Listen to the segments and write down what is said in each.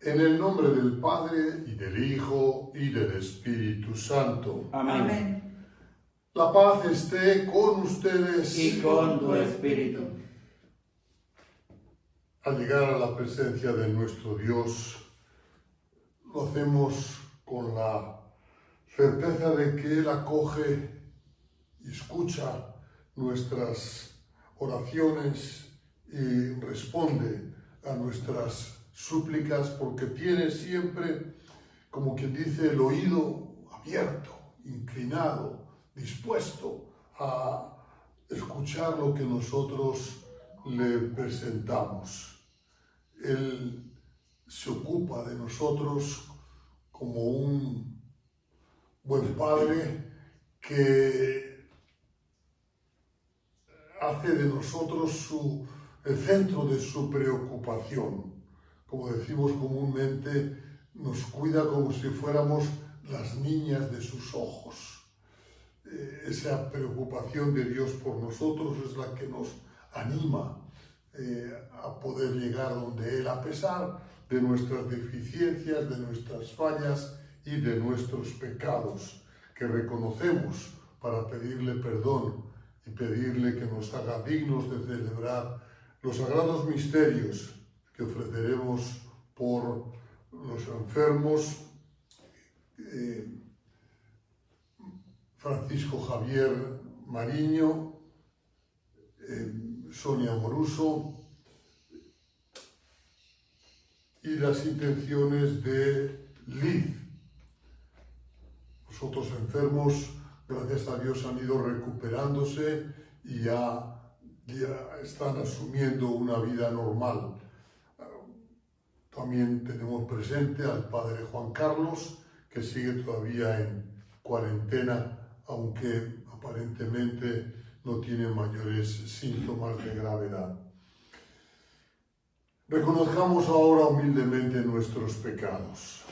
En el nombre del Padre, y del Hijo, y del Espíritu Santo. Amén. La paz esté con ustedes. Y con tu espíritu. Al llegar a la presencia de nuestro Dios, lo hacemos con la certeza de que Él acoge y escucha nuestras oraciones y responde a nuestras súplicas, porque tiene siempre, como quien dice, el oído abierto, inclinado, dispuesto a escuchar lo que nosotros le presentamos. Él se ocupa de nosotros como un buen padre que hace de nosotros el centro de su preocupación. Como decimos comúnmente, nos cuida como si fuéramos las niñas de sus ojos. Esa preocupación de Dios por nosotros es la que nos anima a poder llegar donde Él, a pesar de nuestras deficiencias, de nuestras fallas y de nuestros pecados, que reconocemos para pedirle perdón y pedirle que nos haga dignos de celebrar los sagrados misterios que ofreceremos por los enfermos, Francisco Javier Mariño, Sonia Moruso, y las intenciones de Liz. Los otros enfermos, gracias a Dios, han ido recuperándose y ya están asumiendo una vida normal. También tenemos presente al padre Juan Carlos, que sigue todavía en cuarentena, aunque aparentemente no tiene mayores síntomas de gravedad. Reconozcamos ahora humildemente nuestros pecados.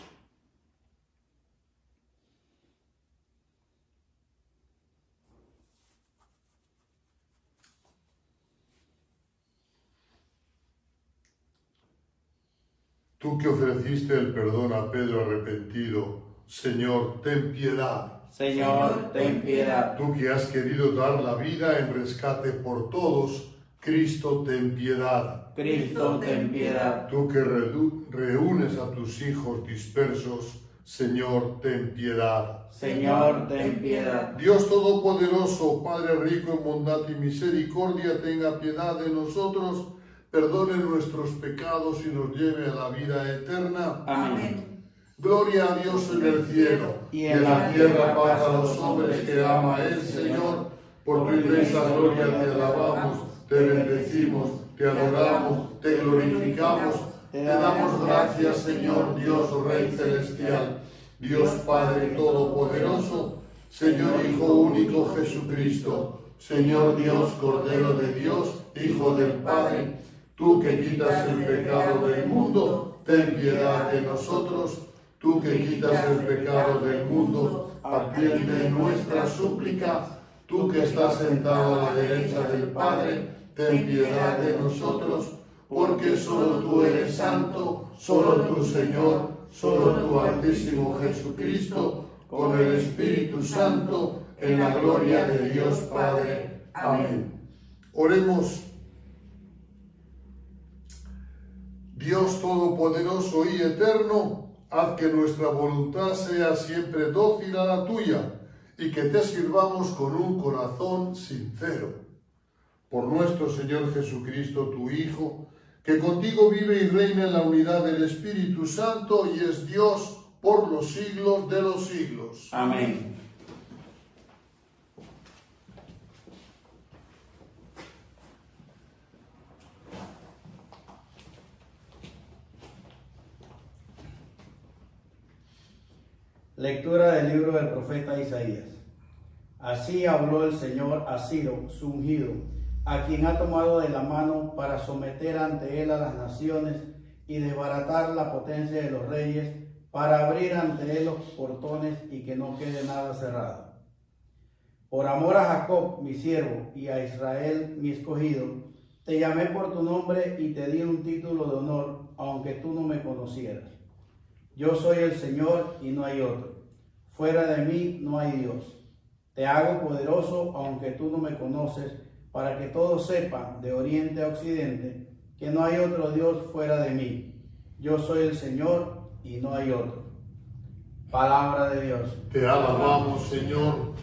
Tú que ofreciste el perdón a Pedro arrepentido, Señor, ten piedad. Señor, ten piedad. Tú que has querido dar la vida en rescate por todos, Cristo, ten piedad. Cristo, ten piedad. Tú que reúnes a tus hijos dispersos, Señor, ten piedad. Señor, ten piedad. Dios Todopoderoso, Padre rico en bondad y misericordia, tenga piedad de nosotros, perdone nuestros pecados y nos lleve a la vida eterna. Amén. Gloria a Dios en el cielo, y en la tierra paz a los hombres que ama el Señor. Por tu inmensa gloria te alabamos, te bendecimos, te adoramos, te glorificamos, te damos gracias, Señor Dios, Rey celestial, Dios Padre todopoderoso, Señor Hijo único Jesucristo, Señor Dios, Cordero de Dios, Hijo del Padre, tú que quitas el pecado del mundo, ten piedad de nosotros. Tú que quitas el pecado del mundo, atiende nuestra súplica. Tú que estás sentado a la derecha del Padre, ten piedad de nosotros, porque solo tú eres santo, solo tú, Señor, solo tú, Altísimo Jesucristo, con el Espíritu Santo, en la gloria de Dios Padre. Amén. Oremos. Dios Todopoderoso y Eterno, haz que nuestra voluntad sea siempre dócil a la tuya y que te sirvamos con un corazón sincero. Por nuestro Señor Jesucristo, tu Hijo, que contigo vive y reina en la unidad del Espíritu Santo y es Dios por los siglos de los siglos. Amén. Lectura del libro del profeta Isaías. Así habló el Señor a Ciro, su ungido, a quien ha tomado de la mano para someter ante él a las naciones y desbaratar la potencia de los reyes, para abrir ante él los portones y que no quede nada cerrado. Por amor a Jacob, mi siervo, y a Israel, mi escogido, te llamé por tu nombre y te di un título de honor, aunque tú no me conocieras. Yo soy el Señor y no hay otro. Fuera de mí no hay Dios. Te hago poderoso, aunque tú no me conoces, para que todos sepan, de oriente a occidente, que no hay otro Dios fuera de mí. Yo soy el Señor y no hay otro. Palabra de Dios. Te alabamos, Señor.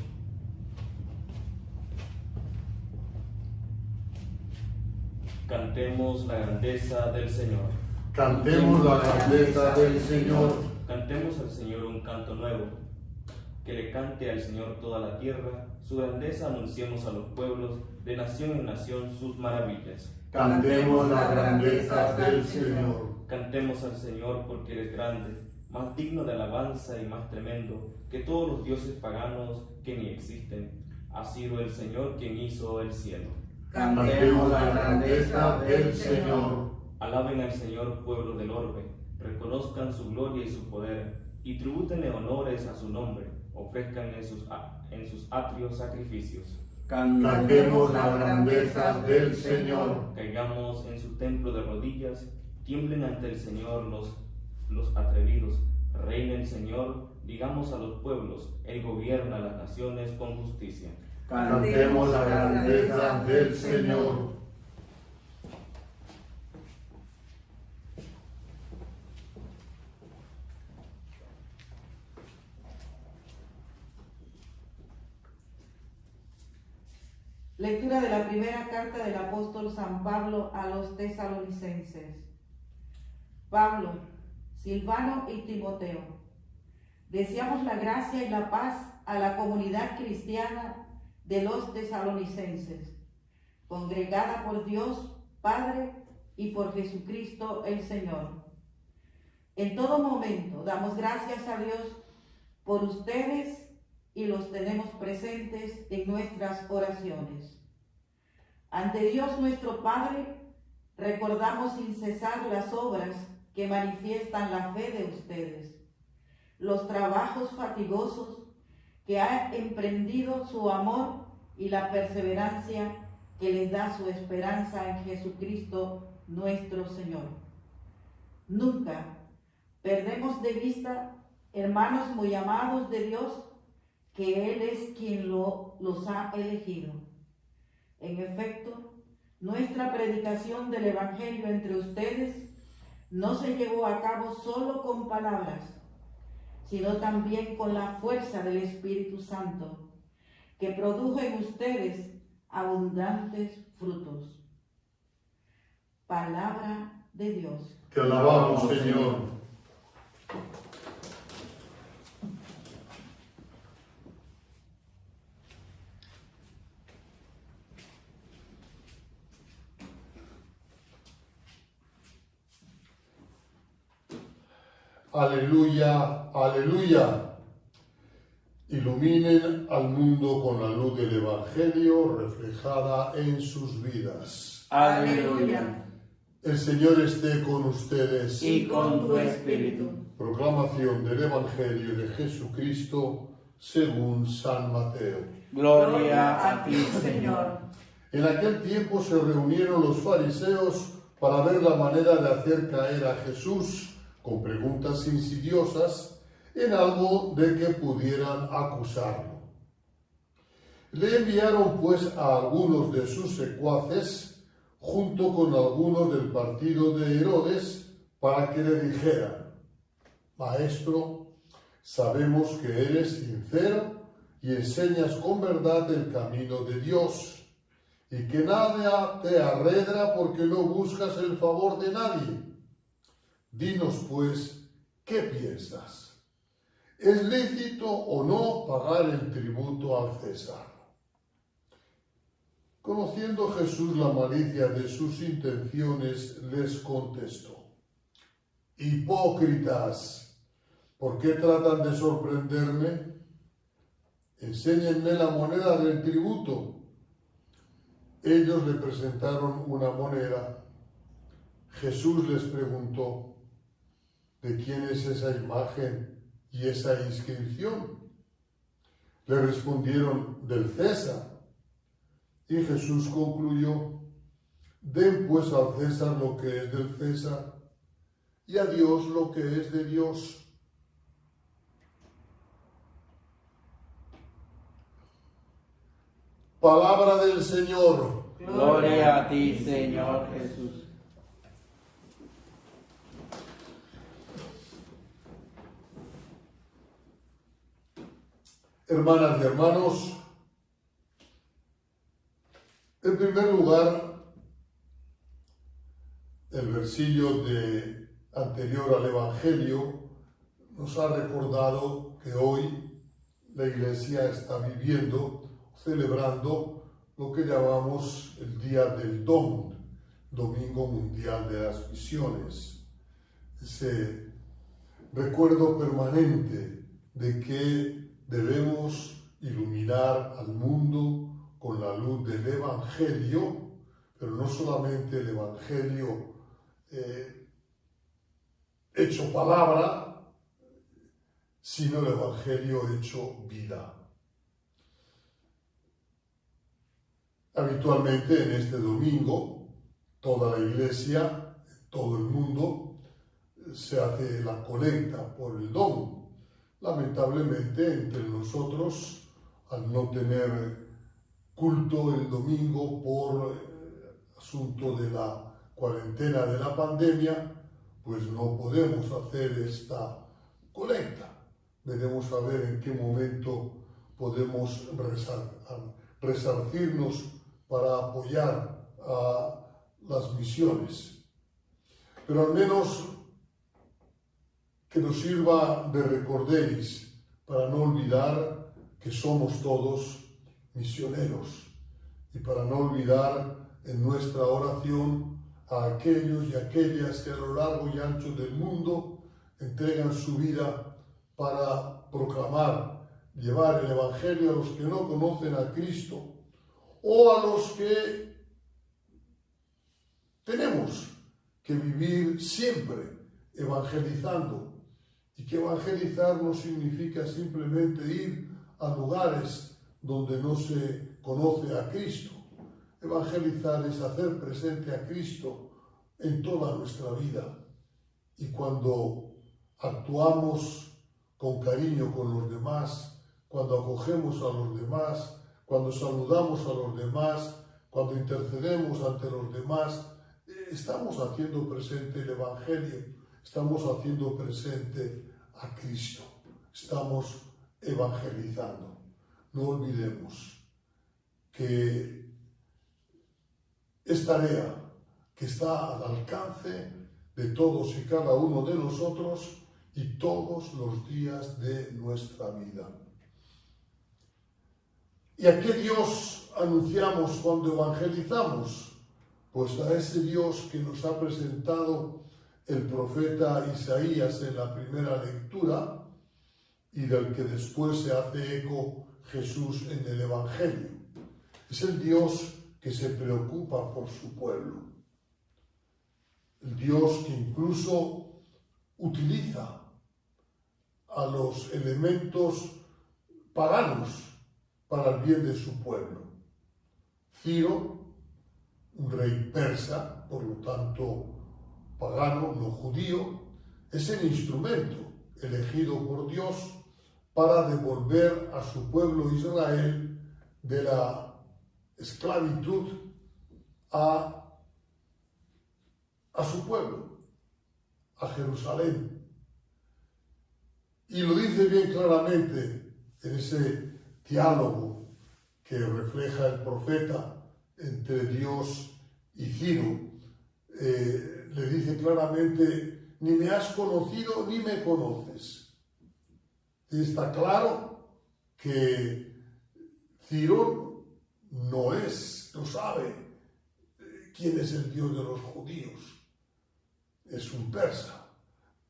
Cantemos la grandeza del Señor. Cantemos la grandeza del Señor. Cantemos al Señor un canto nuevo. Que le cante al Señor toda la tierra. Su grandeza anunciemos a los pueblos, de nación en nación sus maravillas. Cantemos la grandeza del Señor. Cantemos al Señor porque Él es grande, más digno de alabanza y más tremendo que todos los dioses paganos que ni existen. Ha sido el Señor quien hizo el cielo. Cantemos la grandeza del Señor. Alaben al Señor, pueblo del orbe, reconozcan su gloria y su poder, y tribútenle honores a su nombre, ofrezcanle en sus atrios sacrificios. Cantemos la grandeza del Señor. Caigamos en su templo de rodillas, tiemblen ante el Señor los atrevidos. Reina el Señor, digamos a los pueblos, Él gobierna las naciones con justicia. Cantemos la grandeza del Señor. Lectura de la primera carta del apóstol San Pablo a los tesalonicenses. Pablo, Silvano y Timoteo, deseamos la gracia y la paz a la comunidad cristiana de los tesalonicenses, congregada por Dios Padre y por Jesucristo el Señor. En todo momento damos gracias a Dios por ustedes y los tenemos presentes en nuestras oraciones. Ante Dios nuestro Padre, recordamos sin cesar las obras que manifiestan la fe de ustedes, los trabajos fatigosos que ha emprendido su amor y la perseverancia que les da su esperanza en Jesucristo nuestro Señor. Nunca perdemos de vista, hermanos muy amados de Dios, que Él es quien los ha elegido. En efecto, nuestra predicación del Evangelio entre ustedes no se llevó a cabo solo con palabras, sino también con la fuerza del Espíritu Santo, que produjo en ustedes abundantes frutos. Palabra de Dios. Te alabamos, Señor. Aleluya, aleluya. Iluminen al mundo con la luz del Evangelio reflejada en sus vidas. Aleluya. El Señor esté con ustedes. Y con tu espíritu. Proclamación del Evangelio de Jesucristo según San Mateo. Gloria a ti, Señor. En aquel tiempo se reunieron los fariseos para ver la manera de hacer caer a Jesús con preguntas insidiosas en algo de que pudieran acusarlo. Le enviaron pues a algunos de sus secuaces junto con algunos del partido de Herodes para que le dijeran: Maestro, sabemos que eres sincero y enseñas con verdad el camino de Dios, y que nada te arredra porque no buscas el favor de nadie. Dinos pues, ¿qué piensas? ¿Es lícito o no pagar el tributo al César? Conociendo Jesús la malicia de sus intenciones, les contestó: Hipócritas, ¿por qué tratan de sorprenderme? Enséñenme la moneda del tributo. Ellos le presentaron una moneda. Jesús les preguntó: ¿de quién es esa imagen y esa inscripción? Le respondieron: del César. Y Jesús concluyó: den pues al César lo que es del César y a Dios lo que es de Dios. Palabra del Señor. Gloria a ti, Señor Jesús. Hermanas y hermanos, en primer lugar, el versillo anterior al Evangelio nos ha recordado que hoy la Iglesia está viviendo, celebrando lo que llamamos el Día del DOM, Domingo Mundial de las Misiones. Ese recuerdo permanente de que debemos iluminar al mundo con la luz del Evangelio, pero no solamente el Evangelio hecho palabra, sino el Evangelio hecho vida. Habitualmente en este domingo, toda la Iglesia, todo el mundo, se hace la colecta por el DOM. Lamentablemente, entre nosotros, al no tener culto el domingo por asunto de la cuarentena de la pandemia, pues no podemos hacer esta colecta. Veremos a ver en qué momento podemos resarcirnos para apoyar a las misiones. Pero al menos que nos sirva de recordéis para no olvidar que somos todos misioneros y para no olvidar en nuestra oración a aquellos y aquellas que a lo largo y ancho del mundo entregan su vida para proclamar, llevar el Evangelio a los que no conocen a Cristo o a los que tenemos que vivir siempre evangelizando. Y que evangelizar no significa simplemente ir a lugares donde no se conoce a Cristo. Evangelizar es hacer presente a Cristo en toda nuestra vida. Y cuando actuamos con cariño con los demás, cuando acogemos a los demás, cuando saludamos a los demás, cuando intercedemos ante los demás, estamos haciendo presente el Evangelio, estamos haciendo presente a Cristo, estamos evangelizando. No olvidemos que es tarea que está al alcance de todos y cada uno de nosotros y todos los días de nuestra vida. ¿Y a qué Dios anunciamos cuando evangelizamos? Pues a ese Dios que nos ha presentado el profeta Isaías en la primera lectura y del que después se hace eco Jesús en el Evangelio. Es el Dios que se preocupa por su pueblo. El Dios que incluso utiliza a los elementos paganos para el bien de su pueblo. Ciro, un rey persa, por lo tanto pagano, no judío, es el instrumento elegido por Dios para devolver a su pueblo Israel de la esclavitud a su pueblo, a Jerusalén. Y lo dice bien claramente en ese diálogo que refleja el profeta entre Dios y Ciro. Le dice claramente: ni me has conocido ni me conoces. Y está claro que Ciro no sabe quién es el Dios de los judíos. Es un persa.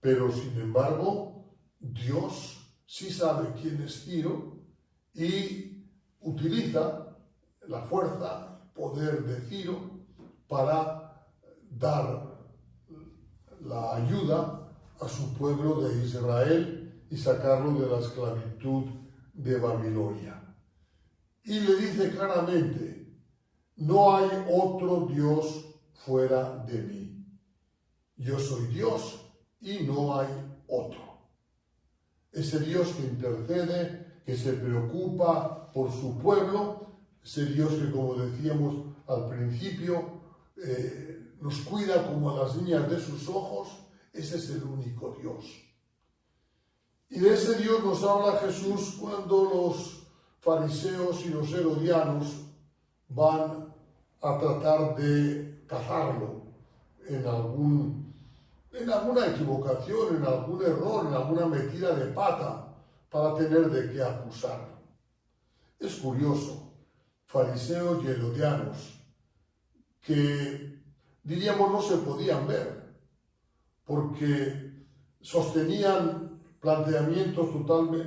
Pero sin embargo, Dios sí sabe quién es Ciro y utiliza la fuerza, el poder de Ciro para dar la ayuda a su pueblo de Israel y sacarlo de la esclavitud de Babilonia. Y le dice claramente: no hay otro Dios fuera de mí. Yo soy Dios y no hay otro. Ese Dios que intercede, que se preocupa por su pueblo, ese Dios que, como decíamos al principio, nos cuida como a las niñas de sus ojos, ese es el único Dios. Y de ese Dios nos habla Jesús cuando los fariseos y los herodianos van a tratar de cazarlo en alguna equivocación, en algún error, en alguna metida de pata, para tener de qué acusarlo. Es curioso, fariseos y herodianos, que diríamos no se podían ver, porque sostenían planteamientos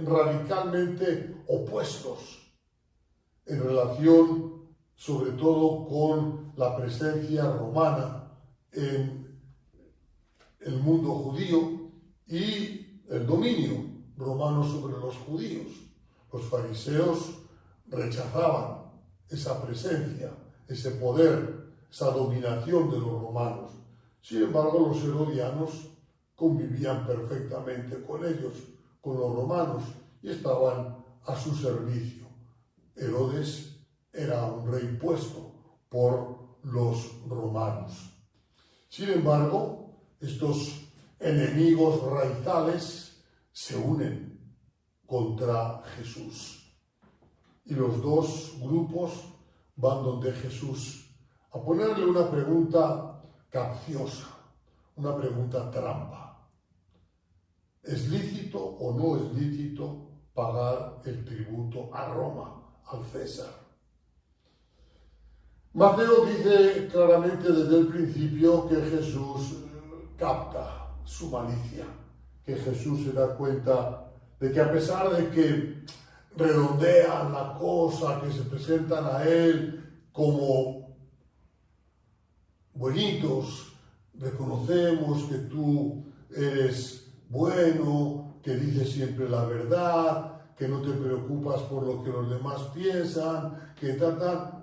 radicalmente opuestos en relación sobre todo con la presencia romana en el mundo judío y el dominio romano sobre los judíos. Los fariseos rechazaban esa presencia, ese poder, esa dominación de los romanos. Sin embargo, los herodianos convivían perfectamente con ellos, con los romanos, y estaban a su servicio. Herodes era un rey puesto por los romanos. Sin embargo, estos enemigos raizales se unen contra Jesús. Y los dos grupos van donde Jesús a ponerle una pregunta capciosa, una pregunta trampa. ¿Es lícito o no es lícito pagar el tributo a Roma, al César? Mateo dice claramente desde el principio que Jesús capta su malicia, que Jesús se da cuenta de que a pesar de que redondean la cosa, que se presentan a él como buenitos, reconocemos que tú eres bueno, que dices siempre la verdad, que no te preocupas por lo que los demás piensan, que tal,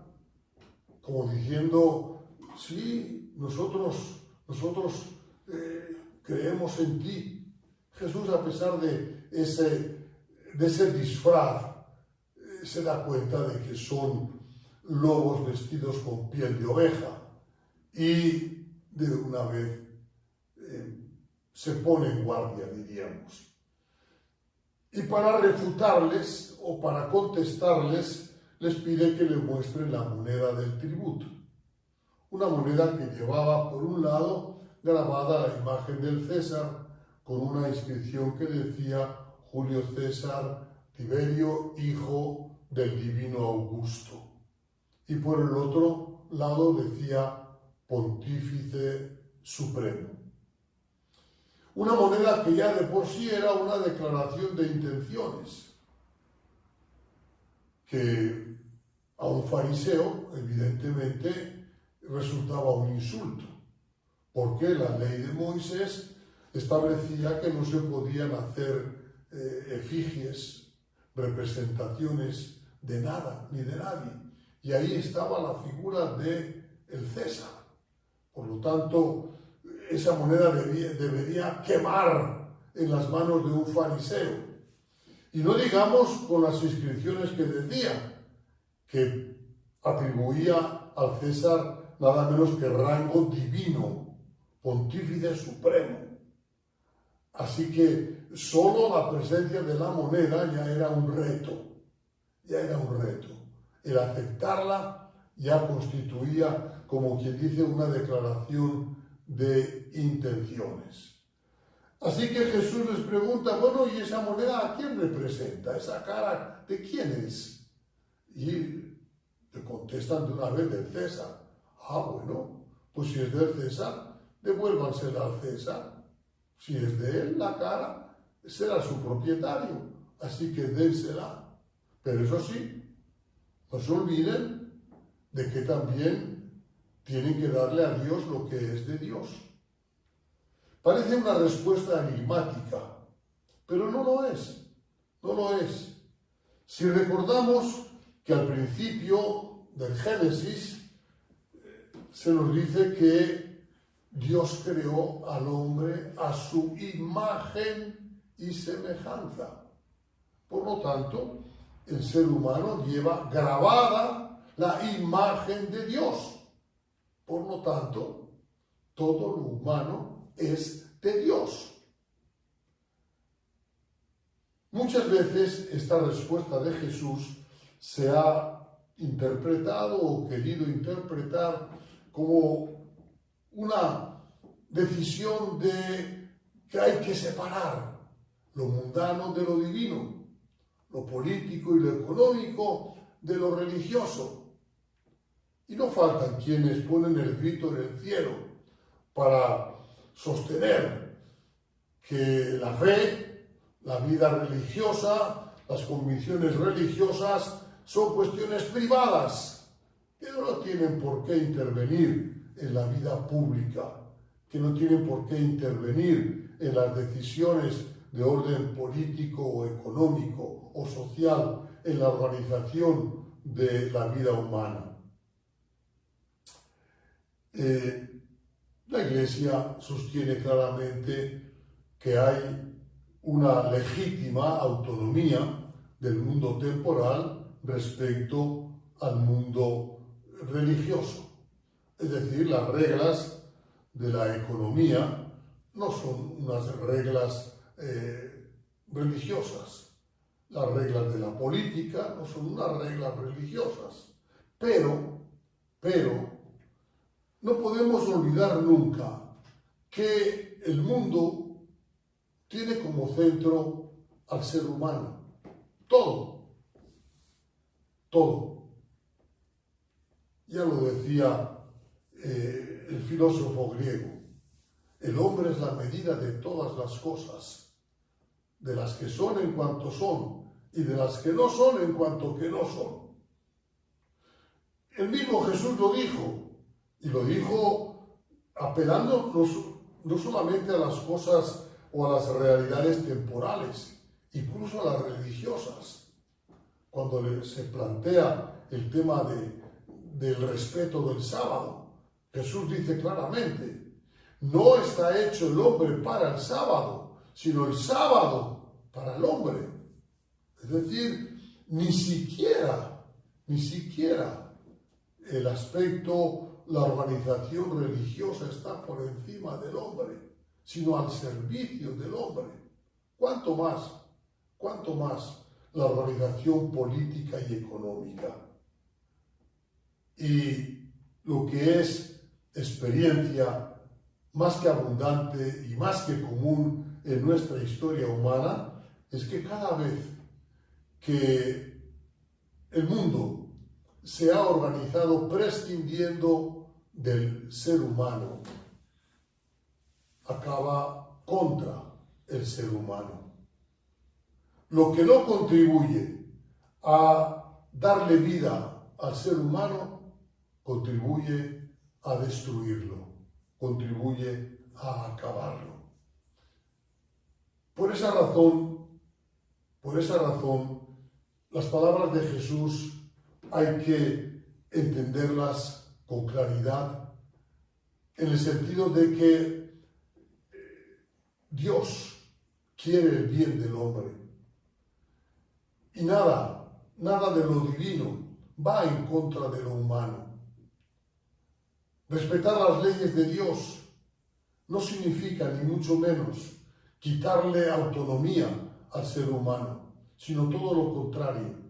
como diciendo, sí, nosotros creemos en ti. Jesús, a pesar de ese disfraz, se da cuenta de que son lobos vestidos con piel de oveja y de una vez se pone en guardia, diríamos. Y para refutarles o para contestarles, les pide que le muestren la moneda del tributo. Una moneda que llevaba por un lado grabada la imagen del César con una inscripción que decía Julio César Tiberio, hijo del divino Augusto. Y por el otro lado decía Pontífice Supremo. Una moneda que ya de por sí era una declaración de intenciones, que a un fariseo, evidentemente, resultaba un insulto, porque la ley de Moisés establecía que no se podían hacer efigies, representaciones de nada ni de nadie, y ahí estaba la figura de el César. Por lo tanto, esa moneda debería quemar en las manos de un fariseo. Y no digamos con las inscripciones que decía, que atribuía al César nada menos que rango divino, Pontífice Supremo. Así que solo la presencia de la moneda ya era un reto, El aceptarla ya constituía, como quien dice, una declaración de intenciones. Así que Jesús les pregunta, bueno, ¿y esa moneda a quién representa? ¿Esa cara de quién es? Y le contestan de una vez del César. Bueno, pues si es del César, devuélvansela al César. Si es de él la cara, será su propietario, así que dénsela. Pero eso sí, no se olviden de que también tienen que darle a Dios lo que es de Dios. Parece una respuesta enigmática, pero no lo es, Si recordamos que al principio del Génesis se nos dice que Dios creó al hombre a su imagen y semejanza. Por lo tanto, el ser humano lleva grabada la imagen de Dios. Por lo tanto, todo lo humano es de Dios. Muchas veces esta respuesta de Jesús se ha interpretado o querido interpretar como una decisión de que hay que separar lo mundano de lo divino, lo político y lo económico de lo religioso. Y no faltan quienes ponen el grito en el cielo para sostener que la fe, la vida religiosa, las convicciones religiosas son cuestiones privadas que no tienen por qué intervenir en la vida pública, que no tienen por qué intervenir en las decisiones de orden político o económico o social en la organización de la vida humana. La Iglesia sostiene claramente que hay una legítima autonomía del mundo temporal respecto al mundo religioso. Es decir, las reglas de la economía no son unas reglas religiosas. Las reglas de la política no son unas reglas religiosas. Pero, no podemos olvidar nunca que el mundo tiene como centro al ser humano. Todo. Ya lo decía el filósofo griego. El hombre es la medida de todas las cosas, de las que son en cuanto son y de las que no son en cuanto que no son. El mismo Jesús lo dijo, y lo dijo apelando no solamente a las cosas o a las realidades temporales, incluso a las religiosas. Cuando se plantea el tema del respeto del sábado, Jesús dice claramente: no está hecho el hombre para el sábado, sino el sábado para el hombre. Es decir, ni siquiera el aspecto, la organización religiosa está por encima del hombre, sino al servicio del hombre. ¿Cuánto más la organización política y económica? Y lo que es experiencia más que abundante y más que común en nuestra historia humana es que cada vez que el mundo se ha organizado prescindiendo del ser humano, acaba contra el ser humano. Lo que no contribuye a darle vida al ser humano, contribuye a destruirlo, contribuye a acabarlo. Por esa razón, las palabras de Jesús hay que entenderlas con claridad, en el sentido de que Dios quiere el bien del hombre. Y nada de lo divino va en contra de lo humano. Respetar las leyes de Dios no significa, ni mucho menos, quitarle autonomía al ser humano, sino todo lo contrario.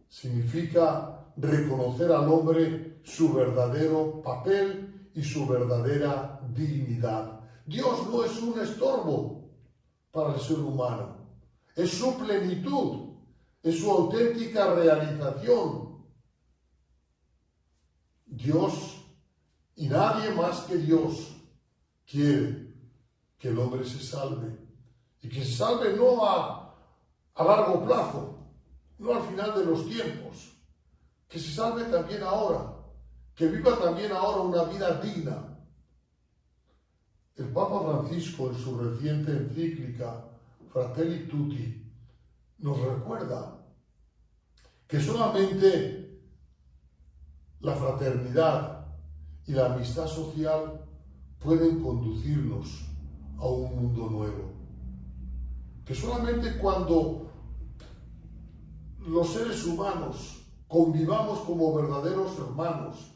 Significa reconocer al hombre su verdadero papel y su verdadera dignidad. Dios no es un estorbo para el ser humano, es su plenitud, es su auténtica realización. Dios y nadie más que Dios quiere que el hombre se salve, y que se salve no a largo plazo, no al final de los tiempos, que se salve también ahora, que viva también ahora una vida digna. El Papa Francisco, en su reciente encíclica Fratelli Tutti, nos recuerda que solamente la fraternidad y la amistad social pueden conducirnos a un mundo nuevo. Que solamente cuando los seres humanos convivamos como verdaderos hermanos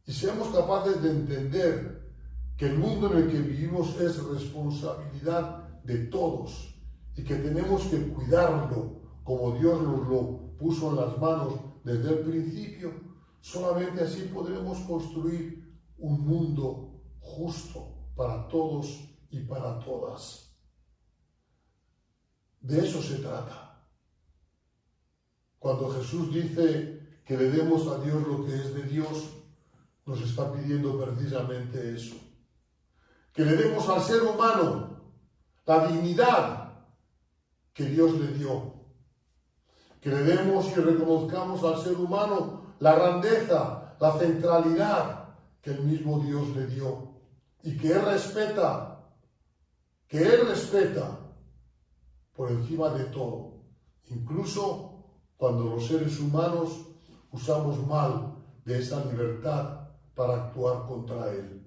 y seamos capaces de entender que el mundo en el que vivimos es responsabilidad de todos y que tenemos que cuidarlo como Dios nos lo puso en las manos desde el principio. Solamente así podremos construir un mundo justo para todos y para todas. De eso se trata. Cuando Jesús dice que le demos a Dios lo que es de Dios, nos está pidiendo precisamente eso. Que le demos al ser humano la dignidad que Dios le dio. Que le demos y reconozcamos al ser humano la grandeza, la centralidad que el mismo Dios le dio. Y que Él respeta por encima de todo. Incluso cuando los seres humanos usamos mal de esa libertad para actuar contra Él.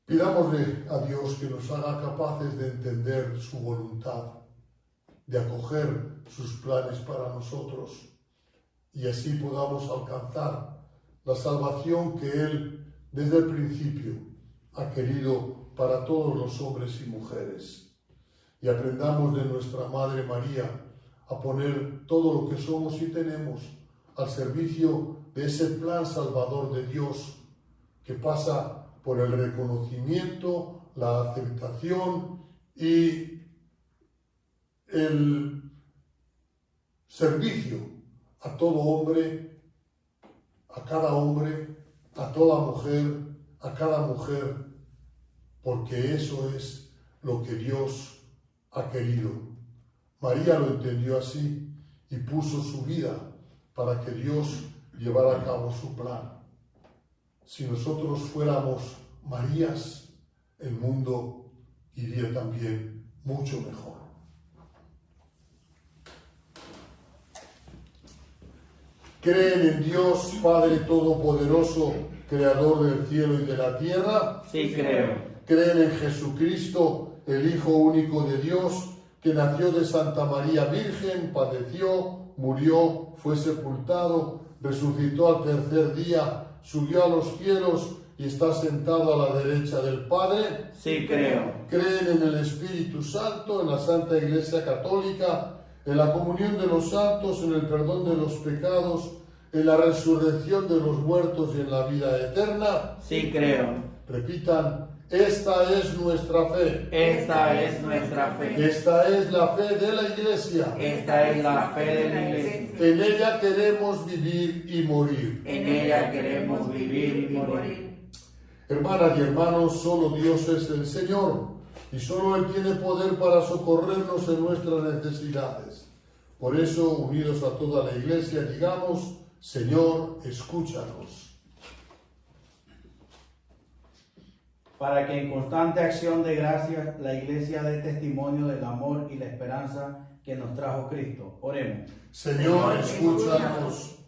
Pidámosle a Dios que nos haga capaces de entender su voluntad, de acoger sus planes para nosotros y así podamos alcanzar la salvación que Él desde el principio ha querido para todos los hombres y mujeres. Y aprendamos de nuestra Madre María a poner todo lo que somos y tenemos al servicio de ese plan salvador de Dios que pasa por el reconocimiento, la aceptación y el servicio a todo hombre, a cada hombre, a toda mujer, a cada mujer, porque eso es lo que Dios ha querido. María lo entendió así y puso su vida para que Dios llevara a cabo su plan. Si nosotros fuéramos Marías, el mundo iría también mucho mejor. ¿Creen en Dios, Padre Todopoderoso, Creador del cielo y de la tierra? Sí, creo. ¿Creen en Jesucristo, el Hijo único de Dios, que nació de Santa María Virgen, padeció, murió, fue sepultado, resucitó al tercer día, subió a los cielos y está sentado a la derecha del Padre? Sí, creo. ¿Creen en el Espíritu Santo, en la Santa Iglesia Católica, en la comunión de los santos, en el perdón de los pecados, en la resurrección de los muertos y en la vida eterna? Sí, creo. Repitan: esta es nuestra fe. Esta es nuestra fe. Esta es la fe de la Iglesia. Esta es la fe de la Iglesia. En ella queremos vivir y morir. En ella queremos vivir y morir. Hermanas y hermanos, solo Dios es el Señor y solo Él tiene poder para socorrernos en nuestras necesidades. Por eso, unidos a toda la Iglesia, digamos: Señor, escúchanos. Para que en constante acción de gracias la Iglesia dé testimonio del amor y la esperanza que nos trajo Cristo. Oremos. Señor, escúchanos.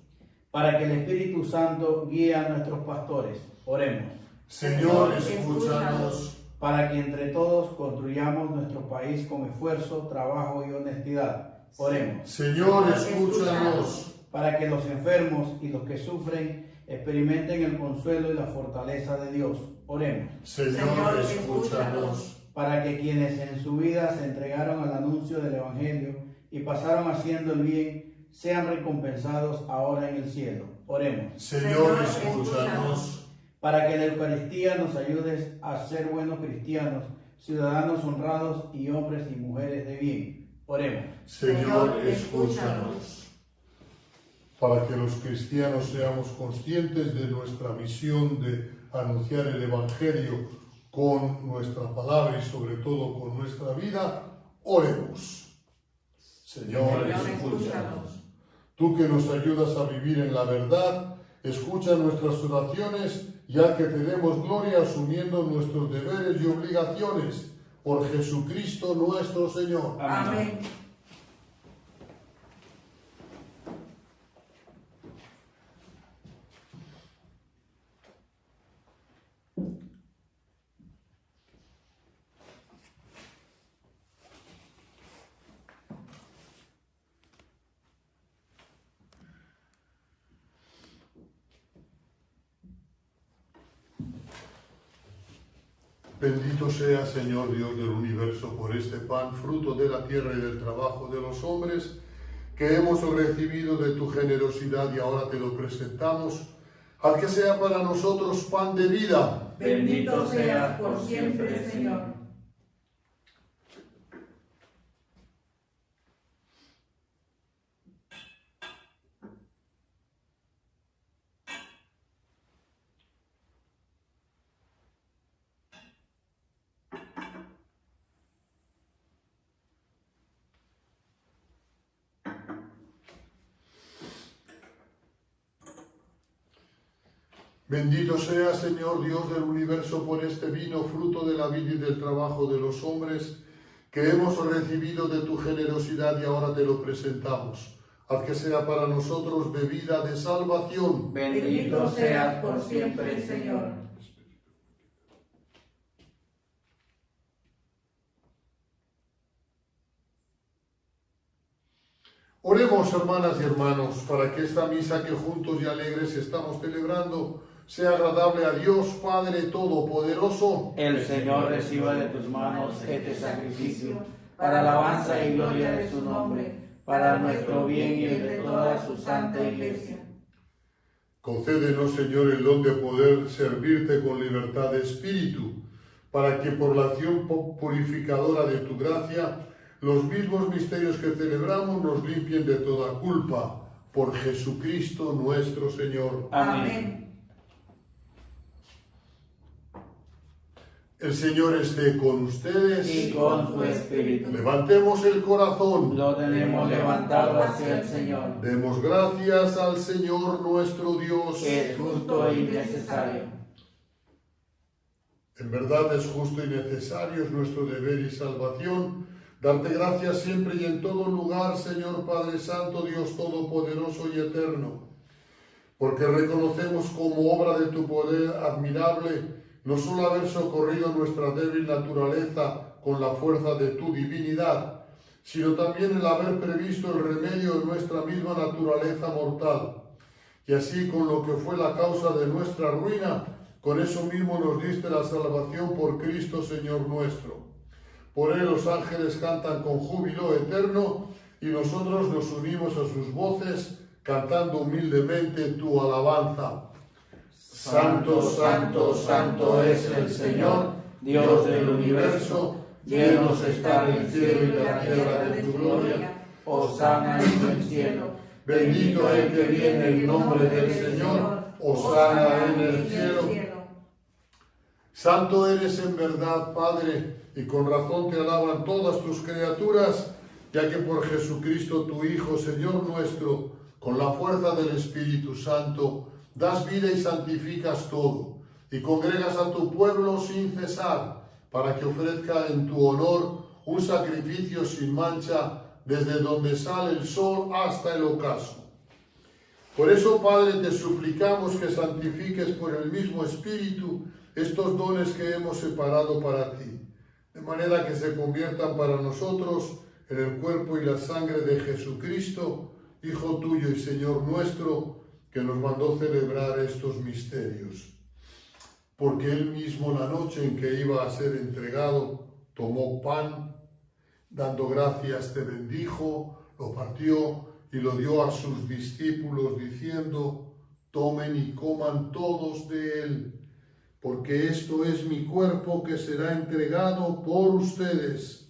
Para que el Espíritu Santo guíe a nuestros pastores. Oremos. Señor, escúchanos. Para que entre todos construyamos nuestro país con esfuerzo, trabajo y honestidad. Oremos. Señor, escúchanos. Para que los enfermos y los que sufren experimenten el consuelo y la fortaleza de Dios. Oremos. Señor, escúchanos. Para que quienes en su vida se entregaron al anuncio del Evangelio y pasaron haciendo el bien, sean recompensados ahora en el cielo. Oremos. Señor, escúchanos. Para que la Eucaristía nos ayude a ser buenos cristianos, ciudadanos honrados y hombres y mujeres de bien. Oremos. Señor, escúchanos. Para que los cristianos seamos conscientes de nuestra misión de anunciar el Evangelio con nuestra palabra y sobre todo con nuestra vida, oremos. Señor, escúchanos. Tú que nos ayudas a vivir en la verdad, escucha nuestras oraciones, ya que te demos gloria asumiendo nuestros deberes y obligaciones. Por Jesucristo nuestro Señor. Amén. Bendito sea, Señor Dios del universo, por este pan, fruto de la tierra y del trabajo de los hombres, que hemos recibido de tu generosidad y ahora te lo presentamos. Haz que sea para nosotros pan de vida. Bendito seas por siempre, Señor. Bendito sea, Señor Dios del universo, por este vino, fruto de la vida y del trabajo de los hombres, que hemos recibido de tu generosidad y ahora te lo presentamos. Haz que sea para nosotros bebida de salvación. Bendito seas por siempre, Señor. Oremos, hermanas y hermanos, para que esta misa que juntos y alegres estamos celebrando sea agradable a Dios Padre Todopoderoso. El Señor reciba de tus manos este sacrificio, para alabanza y gloria de su nombre, para nuestro bien y el de toda su santa Iglesia. Concédenos, Señor, el don de poder servirte con libertad de espíritu, para que por la acción purificadora de tu gracia, los mismos misterios que celebramos nos limpien de toda culpa. Por Jesucristo nuestro Señor. Amén. El Señor esté con ustedes. Y con su espíritu. Levantemos el corazón. Lo tenemos levantado hacia el Señor, Demos gracias al Señor nuestro Dios. que es justo y necesario. En verdad es justo y necesario, es nuestro deber y salvación, darte gracias siempre y en todo lugar, Señor Padre Santo, Dios Todopoderoso y Eterno, porque reconocemos como obra de tu poder admirable no solo haber socorrido nuestra débil naturaleza con la fuerza de tu divinidad, sino también el haber previsto el remedio de nuestra misma naturaleza mortal. Y así, con lo que fue la causa de nuestra ruina, con eso mismo nos diste la salvación por Cristo Señor nuestro. Por él los ángeles cantan con júbilo eterno y nosotros nos unimos a sus voces cantando humildemente tu alabanza. Santo, santo, santo es el Señor, Dios del universo, llenos está el cielo y la tierra de tu gloria. Hosana en el cielo. Bendito el que viene en nombre del Señor, hosana en el cielo. Santo eres en verdad, Padre, y con razón te alaban todas tus criaturas, ya que por Jesucristo tu Hijo, Señor nuestro, con la fuerza del Espíritu Santo, das vida y santificas todo, y congregas a tu pueblo sin cesar, para que ofrezca en tu honor un sacrificio sin mancha, desde donde sale el sol hasta el ocaso. Por eso, Padre, te suplicamos que santifiques por el mismo Espíritu estos dones que hemos separado para ti, de manera que se conviertan para nosotros en el cuerpo y la sangre de Jesucristo, Hijo tuyo y Señor nuestro, que nos mandó celebrar estos misterios. Porque él mismo, la noche en que iba a ser entregado, tomó pan, dando gracias te bendijo, lo partió y lo dio a sus discípulos, diciendo: tomen y coman todos de él, porque esto es mi cuerpo que será entregado por ustedes.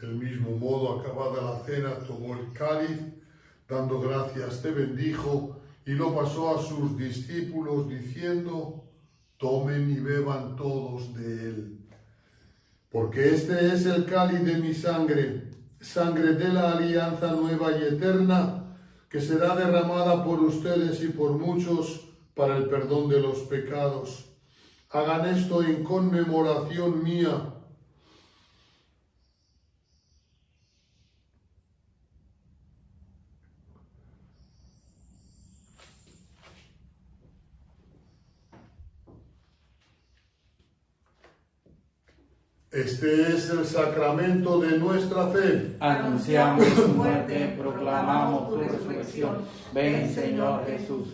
Del mismo modo, acabada la cena, tomó el cáliz, dando gracias te bendijo, y lo pasó a sus discípulos, diciendo: tomen y beban todos de él. Porque este es el cáliz de mi sangre, sangre de la alianza nueva y eterna, que será derramada por ustedes y por muchos para el perdón de los pecados. Hagan esto en conmemoración mía. Este es el sacramento de nuestra fe. Anunciamos tu muerte, proclamamos tu resurrección. Ven, Señor Jesús.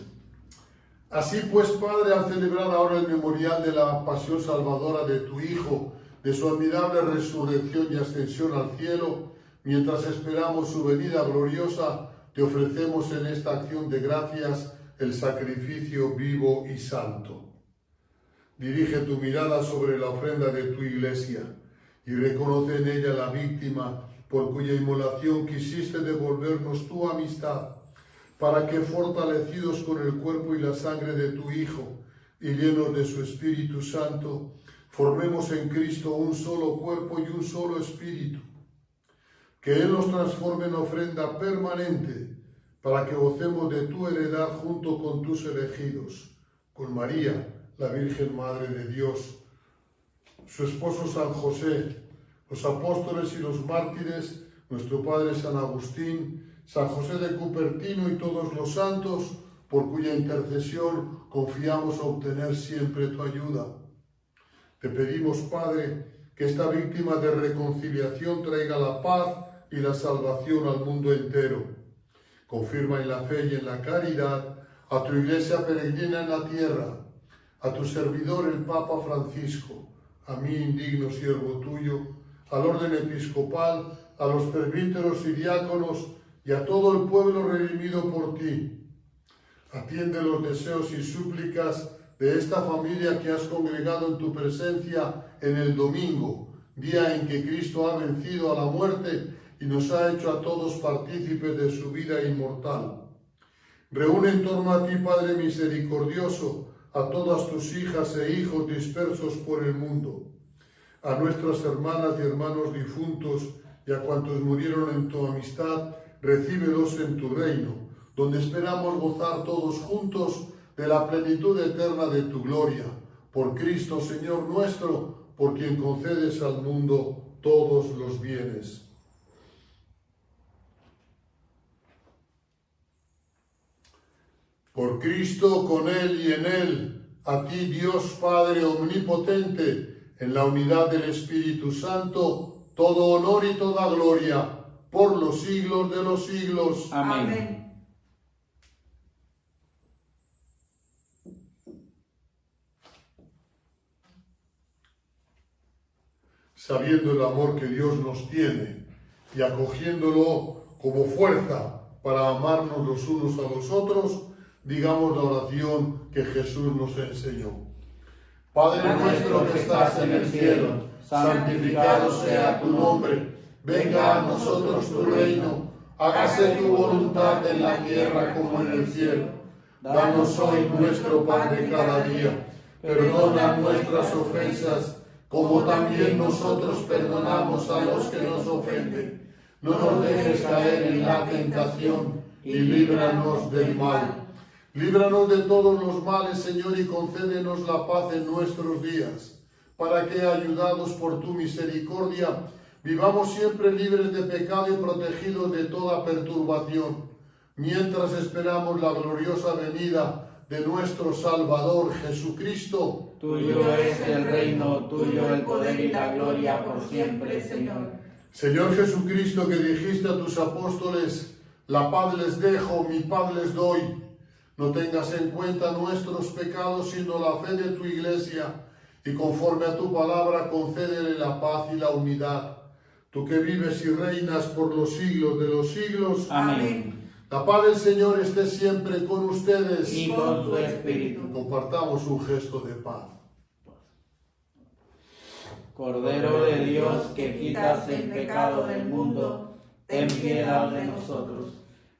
Así pues, Padre, al celebrar ahora el memorial de la pasión salvadora de tu Hijo, de su admirable resurrección y ascensión al cielo, mientras esperamos su venida gloriosa, te ofrecemos en esta acción de gracias el sacrificio vivo y santo. Dirige tu mirada sobre la ofrenda de tu Iglesia y reconoce en ella la víctima por cuya inmolación quisiste devolvernos tu amistad, para que, fortalecidos con el cuerpo y la sangre de tu Hijo y llenos de su Espíritu Santo, formemos en Cristo un solo cuerpo y un solo espíritu. Que Él nos transforme en ofrenda permanente, para que gocemos de tu heredad junto con tus elegidos, con María, la Virgen Madre de Dios, su esposo San José, los apóstoles y los mártires, nuestro Padre San Agustín, San José de Cupertino y todos los santos, por cuya intercesión confiamos obtener siempre tu ayuda. Te pedimos, Padre, que esta víctima de reconciliación traiga la paz y la salvación al mundo entero. Confirma en la fe y en la caridad a tu Iglesia peregrina en la tierra, a tu servidor el Papa Francisco, a mí, indigno siervo tuyo, al orden episcopal, a los presbíteros y diáconos y a todo el pueblo redimido por ti. Atiende los deseos y súplicas de esta familia que has congregado en tu presencia en el domingo, día en que Cristo ha vencido a la muerte y nos ha hecho a todos partícipes de su vida inmortal. Reúne en torno a ti, Padre misericordioso, a todas tus hijas e hijos dispersos por el mundo, a nuestras hermanas y hermanos difuntos y a cuantos murieron en tu amistad, recíbelos en tu reino, donde esperamos gozar todos juntos de la plenitud eterna de tu gloria. Por Cristo, Señor nuestro, por quien concedes al mundo todos los bienes. Por Cristo, con Él y en Él, a ti, Dios Padre omnipotente, en la unidad del Espíritu Santo, todo honor y toda gloria, por los siglos de los siglos. Amén. Sabiendo el amor que Dios nos tiene y acogiéndolo como fuerza para amarnos los unos a los otros, digamos la oración que Jesús nos enseñó. Padre nuestro que estás en el cielo, santificado sea tu nombre. Venga a nosotros tu reino. Hágase tu voluntad en la tierra como en el cielo. Danos hoy nuestro pan de cada día. Perdona nuestras ofensas, como también nosotros perdonamos a los que nos ofenden. No nos dejes caer en la tentación y líbranos del mal. Líbranos de todos los males, Señor, y concédenos la paz en nuestros días, para que, ayudados por tu misericordia, vivamos siempre libres de pecado y protegidos de toda perturbación, mientras esperamos la gloriosa venida de nuestro Salvador Jesucristo. Tuyo es el reino, tuyo el poder y la gloria por siempre, Señor. Señor Jesucristo, que dijiste a tus apóstoles, la paz les dejo, mi paz les doy. No tengas en cuenta nuestros pecados, sino la fe de tu Iglesia, y conforme a tu palabra concédele la paz y la unidad. Tú que vives y reinas por los siglos de los siglos. Amén. La paz del Señor esté siempre con ustedes. Y con tu espíritu. Compartamos un gesto de paz. Cordero de Dios, que quitas el pecado del mundo, ten piedad de nosotros.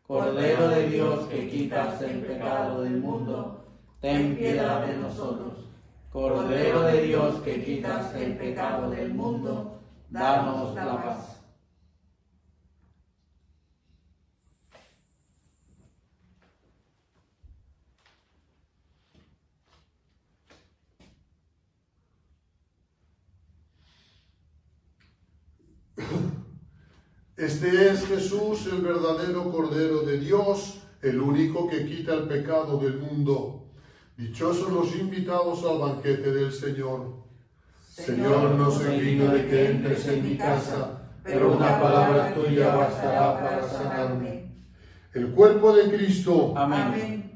Cordero de Dios, que quitas el pecado del mundo, ten piedad de nosotros. Cordero de Dios, que quitas el pecado del mundo, danos la paz. Este es Jesús, el verdadero Cordero de Dios, el único que quita el pecado del mundo. Dichosos los invitados al banquete del Señor. Señor, no soy digno de que entres en mi casa, pero una palabra tuya bastará para sanarme. El cuerpo de Cristo. Amén. Amén.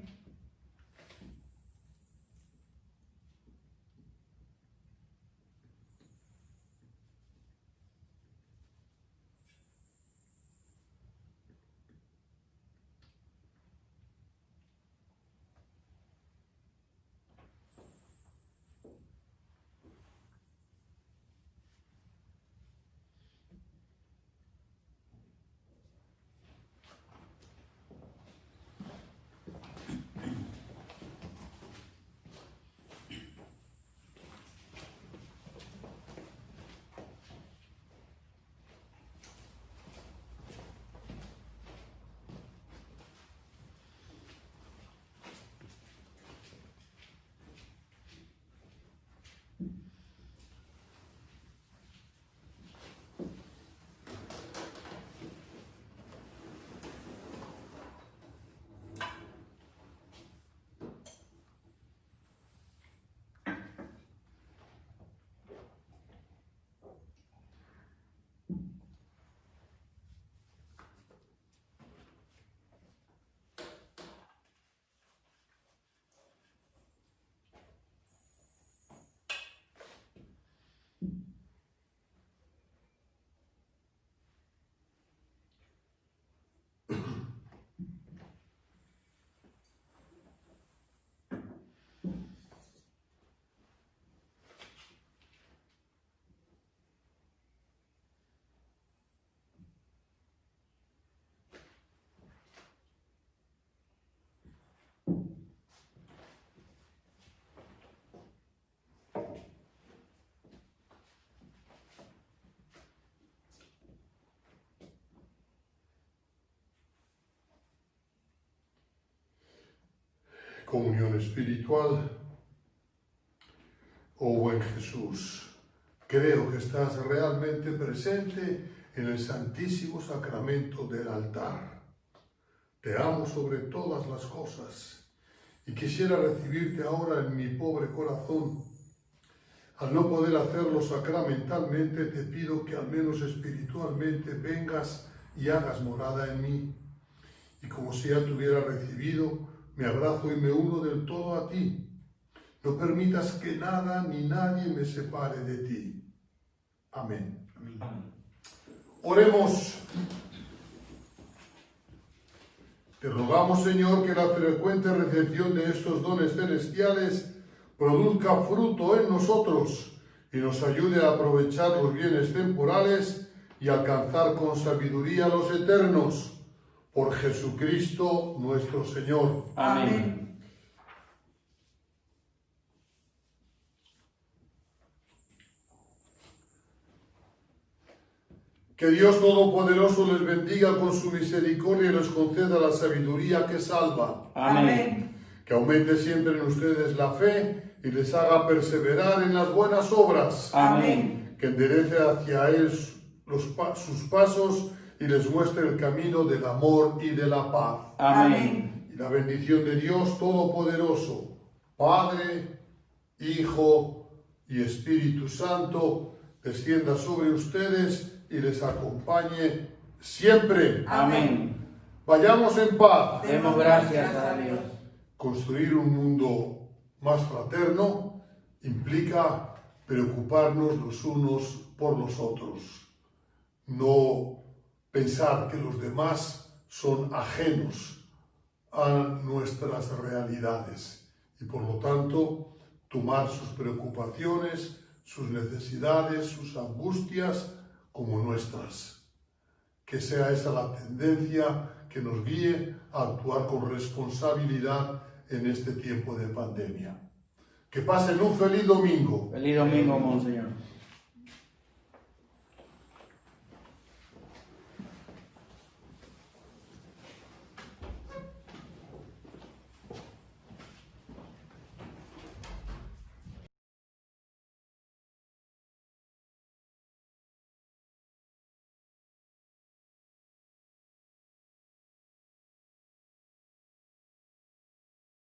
Comunión espiritual. Oh buen Jesús, creo que estás realmente presente en el santísimo sacramento del altar. Te amo sobre todas las cosas y quisiera recibirte ahora en mi pobre corazón. Al no poder hacerlo sacramentalmente, te pido que al menos espiritualmente vengas y hagas morada en mí. Y como si ya te hubiera recibido, me abrazo y me uno del todo a ti. No permitas que nada ni nadie me separe de ti. Amén. Oremos. Te rogamos, Señor, que la frecuente recepción de estos dones celestiales produzca fruto en nosotros y nos ayude a aprovechar los bienes temporales y alcanzar con sabiduría los eternos. Por Jesucristo nuestro Señor. Amén. Que Dios Todopoderoso les bendiga con su misericordia y les conceda la sabiduría que salva. Amén. Que aumente siempre en ustedes la fe y les haga perseverar en las buenas obras. Amén. Que enderece hacia Él sus pasos y les muestre el camino del amor y de la paz. Amén. Y la bendición de Dios Todopoderoso, Padre, Hijo y Espíritu Santo, descienda sobre ustedes y les acompañe siempre. Amén. Vayamos en paz. Demos gracias a Dios. Construir un mundo más fraterno implica preocuparnos los unos por los otros. No pensar que los demás son ajenos a nuestras realidades y por lo tanto tomar sus preocupaciones, sus necesidades, sus angustias como nuestras. Que sea esa la tendencia que nos guíe a actuar con responsabilidad en este tiempo de pandemia. Que pasen un feliz domingo. Feliz domingo, Monseñor.